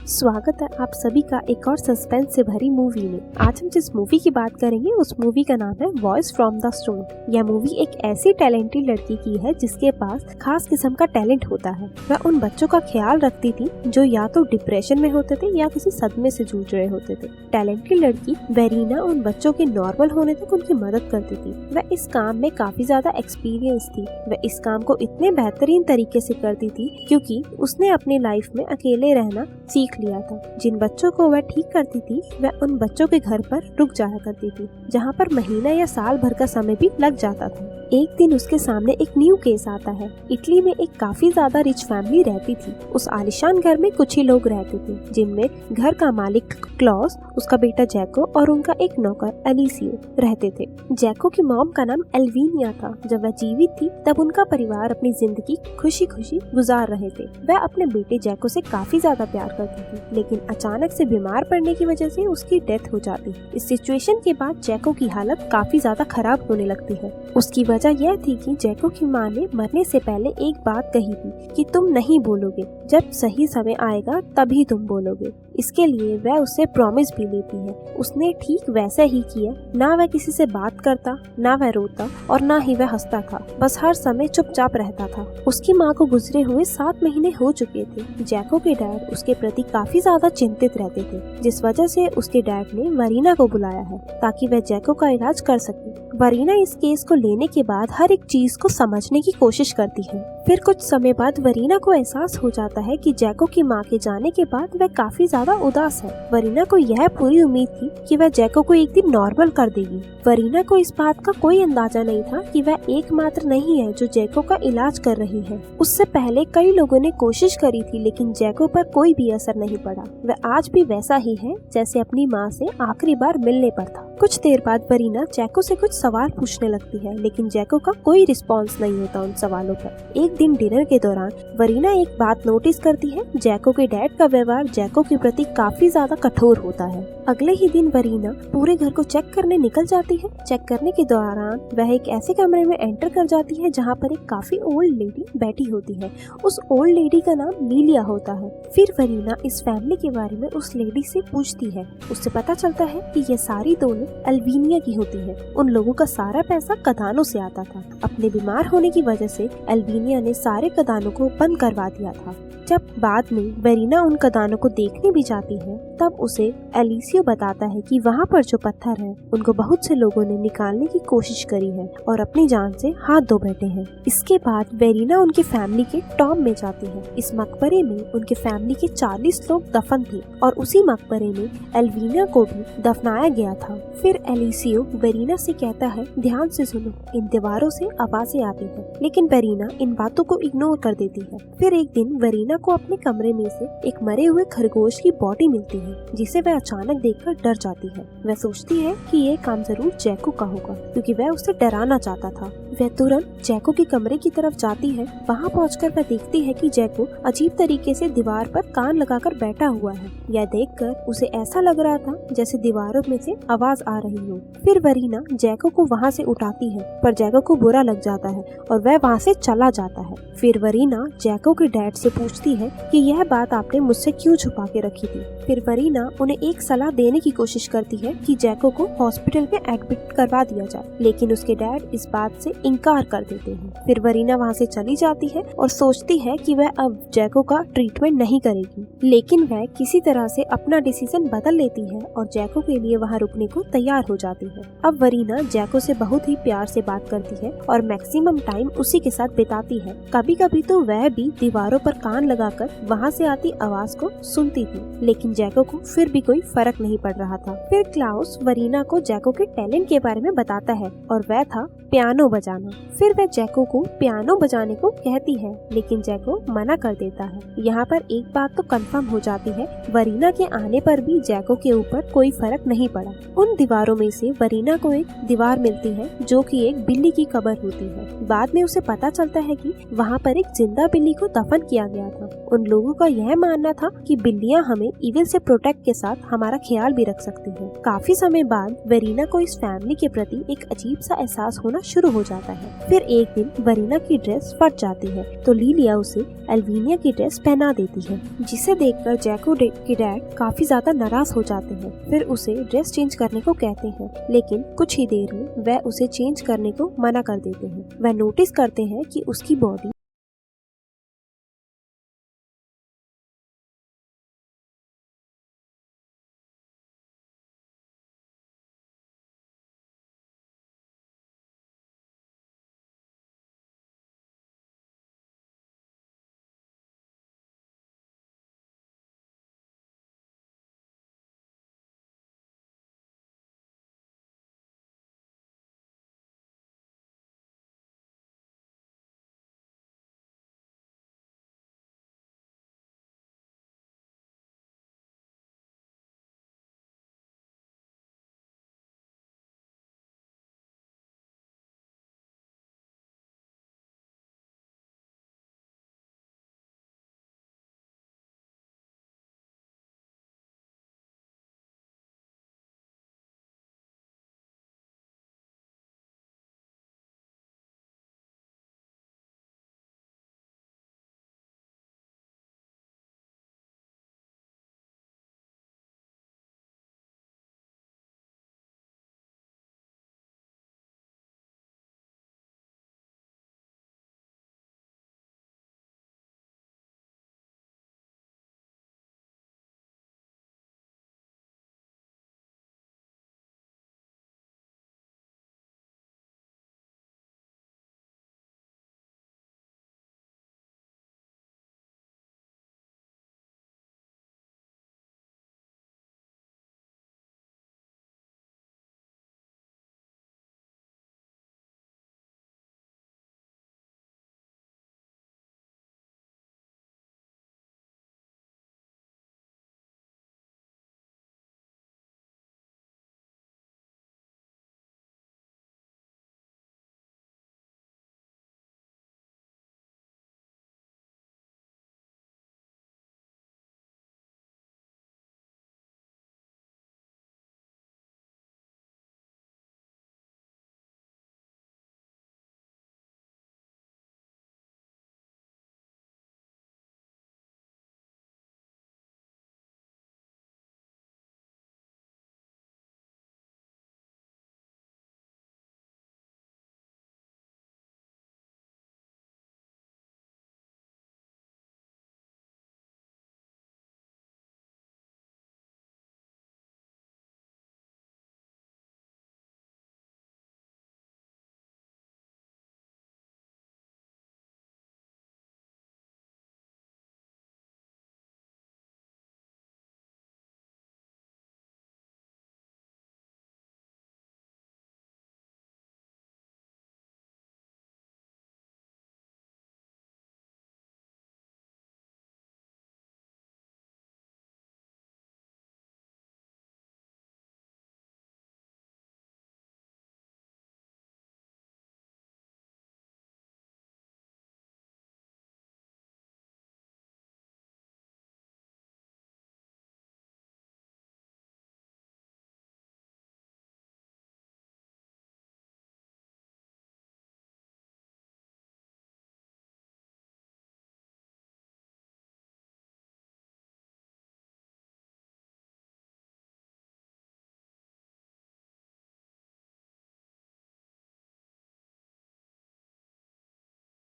स्वागत है आप सभी का एक और सस्पेंस से भरी मूवी में। आज हम जिस मूवी की बात करेंगे उस मूवी का नाम है वॉइस फ्रॉम द स्टोन। यह मूवी एक ऐसी टैलेंटेड लड़की की है जिसके पास खास किस्म का टैलेंट होता है। वह उन बच्चों का ख्याल रखती थी जो या तो डिप्रेशन में होते थे या किसी सदमे से जूझ रहे होते थे। टैलेंटेड लड़की वेरीना उन बच्चों के नॉर्मल होने तक उनकी मदद करती थी। वह इस काम में काफी ज्यादा एक्सपीरियंस थी। वह इस काम को इतने बेहतरीन तरीके से करती थी क्योंकि उसने अपनी लाइफ में अकेले रहना सीख लिया था। जिन बच्चों को वह ठीक करती थी वह उन बच्चों के घर पर रुक जाया करती थी जहाँ पर महीना या साल भर का समय भी लग जाता था। एक दिन उसके सामने एक न्यू केस आता है। इटली में एक काफी ज्यादा रिच फैमिली रहती थी। उस आलिशान घर में कुछ ही लोग रहते थे जिनमें घर का मालिक क्लॉस, उसका बेटा जैको और उनका एक नौकर एलिसियो रहते थे। जैको की मॉम का नाम एल्वीनिया था। जब वह जीवित थी तब उनका परिवार अपनी जिंदगी खुशी खुशी गुजार रहे थे। वह अपने बेटे जैको से काफी ज्यादा प्यार करती थी, लेकिन अचानक से बीमार पड़ने की वजह से उसकी डेथ हो जाती। इस सिचुएशन के बाद जैको की हालत काफी ज्यादा खराब होने लगती है। उसकी वजह यह थी कि जैको की माँ ने मरने से पहले एक बात कही थी कि तुम नहीं बोलोगे, जब सही समय आएगा तभी तुम बोलोगे। इसके लिए वह उससे प्रॉमिस भी लेती है। उसने ठीक वैसा ही किया। ना वह किसी से बात करता, ना वह रोता और ना ही वह हंसता था। बस हर समय चुपचाप रहता था। उसकी माँ को गुजरे हुए 7 महीने हो चुके थे। जैको के डैड उसके प्रति काफी ज्यादा चिंतित रहते थे, जिस वजह से उसके डैड ने वरीना को बुलाया है ताकि वह जैको का इलाज कर सके। वरीना इस केस को लेने के बाद हर एक चीज को समझने की कोशिश करती है। फिर कुछ समय बाद वरीना को एहसास हो जाता है कि जैको की माँ के जाने के बाद वह काफी ज्यादा उदास है। वरीना को यह पूरी उम्मीद थी कि वह जैको को एक दिन नॉर्मल कर देगी। वरीना को इस बात का कोई अंदाजा नहीं था कि वह एकमात्र नहीं है जो जैको का इलाज कर रही है। उससे पहले कई लोगों ने कोशिश करी थी, लेकिन जैको पर कोई भी असर नहीं पड़ा। वह आज भी वैसा ही है जैसे अपनी माँ से आखिरी बार मिलने पर था। कुछ देर बाद वरीना जैको से कुछ सवाल पूछने लगती है, लेकिन जैको का कोई रिस्पॉन्स नहीं होता उन सवालों पर। एक दिन डिनर के दौरान वरीना एक बात नोटिस करती है। जैको के डैड का व्यवहार जैको के प्रति काफी ज्यादा कठोर होता है। अगले ही दिन वरीना पूरे घर को चेक करने निकल जाती है। चेक करने के दौरान वह एक ऐसे कमरे में एंटर कर जाती है जहाँ पर एक काफी ओल्ड लेडी बैठी होती है। उस ओल्ड लेडी का नाम लीलिया होता है। फिर वरीना इस फैमिली के बारे में उस लेडी से पूछती है। उससे पता चलता है कि ये सारी दोनों एल्वीनिया की होती है। उन लोगों का सारा पैसा कदानों से आता था। अपने बीमार होने की वजह से एल्वीनिया ने सारे कदानों को बंद करवा दिया था। जब बाद में वरीना उन कदानों को देखने भी जाती है तब उसे एलिसियो बताता है कि वहाँ पर जो पत्थर है उनको बहुत से लोगों ने निकालने की कोशिश करी है और अपनी जान से हाथ धो बैठे हैं। इसके बाद वरीना उनकी फैमिली के टॉम में जाती है। इस मकबरे में उनके फैमिली के 40 लोग दफन थे और उसी मकबरे में एल्वीनिया को भी दफनाया गया था। फिर एलिसियो वरीना से कहता है, ध्यान से सुनो, इन दीवारों से आवाजें आती है। लेकिन वरीना इन बातों को इग्नोर कर देती है। फिर एक दिन वरीना को अपने कमरे में से एक मरे हुए खरगोश की बॉडी मिलती है, जिसे वह अचानक देखकर डर जाती है। वह सोचती है कि ये काम जरूर जैको का होगा क्योंकि वह उसे डराना चाहता था। वह तुरंत जैको के कमरे की तरफ जाती है। वहाँ पहुंचकर वह देखती है कि जैको अजीब तरीके से दीवार पर कान लगाकर बैठा हुआ है। यह देखकर उसे ऐसा लग रहा था जैसे दीवारों में से आवाज आ रही हो। फिर वरीना जैको को वहाँ से उठाती है, पर जैको को बुरा लग जाता है और वह वहाँ से चला जाता है। फिर वरीना जैको के डैड से पूछती है कि यह बात आपने मुझसे क्यों छुपा के रखी थी। फिर वरीना उन्हें एक सलाह देने की कोशिश करती है कि जैको को हॉस्पिटल में एडमिट करवा दिया जाए, लेकिन उसके डैड इस बात से इनकार कर देते हैं। फिर वरीना वहाँ से चली जाती है और सोचती है कि वह अब जैको का ट्रीटमेंट नहीं करेगी, लेकिन वह किसी तरह से अपना डिसीजन बदल लेती है और जैको के लिए वहाँ रुकने को तैयार हो जाती है। अब वरीना जैको से बहुत ही प्यार से बात करती है और मैक्सिमम टाइम उसी के साथ बिताती है। कभी कभी तो वह भी दीवारों पर कान लगाकर वहाँ से आती आवाज को सुनती थी, लेकिन जैको को फिर भी कोई फर्क नहीं पड़ रहा था। फिर क्लाउस वरीना को जैको के टैलेंट के बारे में बताता है और वह था पियानो बजाना। फिर वह जैको को पियानो बजाने को कहती है, लेकिन जैको मना कर देता है। यहाँ पर एक बात तो कंफर्म हो जाती है, वरीना के आने पर भी जैको के ऊपर कोई फर्क नहीं पड़ा। उन दीवारों में से वरीना को एक दीवार मिलती है जो कि एक बिल्ली की कब्र होती है। बाद में उसे पता चलता है कि वहाँ पर एक जिंदा बिल्ली को दफन किया गया था। उन लोगों का यह मानना था कि बिल्लियां हमें इविल से प्रोटेक्ट के साथ हमारा ख्याल भी रख सकती हैं। काफी समय बाद वेरीना को इस फैमिली के प्रति एक अजीब सा एहसास होना शुरू हो जाता है। फिर एक दिन वेरीना की ड्रेस फट जाती है तो लिलिया उसे एल्वीनिया की ड्रेस पहना देती है, जिसे देखकर जैको के डैड काफी ज्यादा नाराज हो जाते हैं। फिर उसे ड्रेस चेंज करने को कहते हैं, लेकिन कुछ ही देर में वह उसे चेंज करने को मना कर देते हैं। वह नोटिस करते हैं कि उसकी बॉडी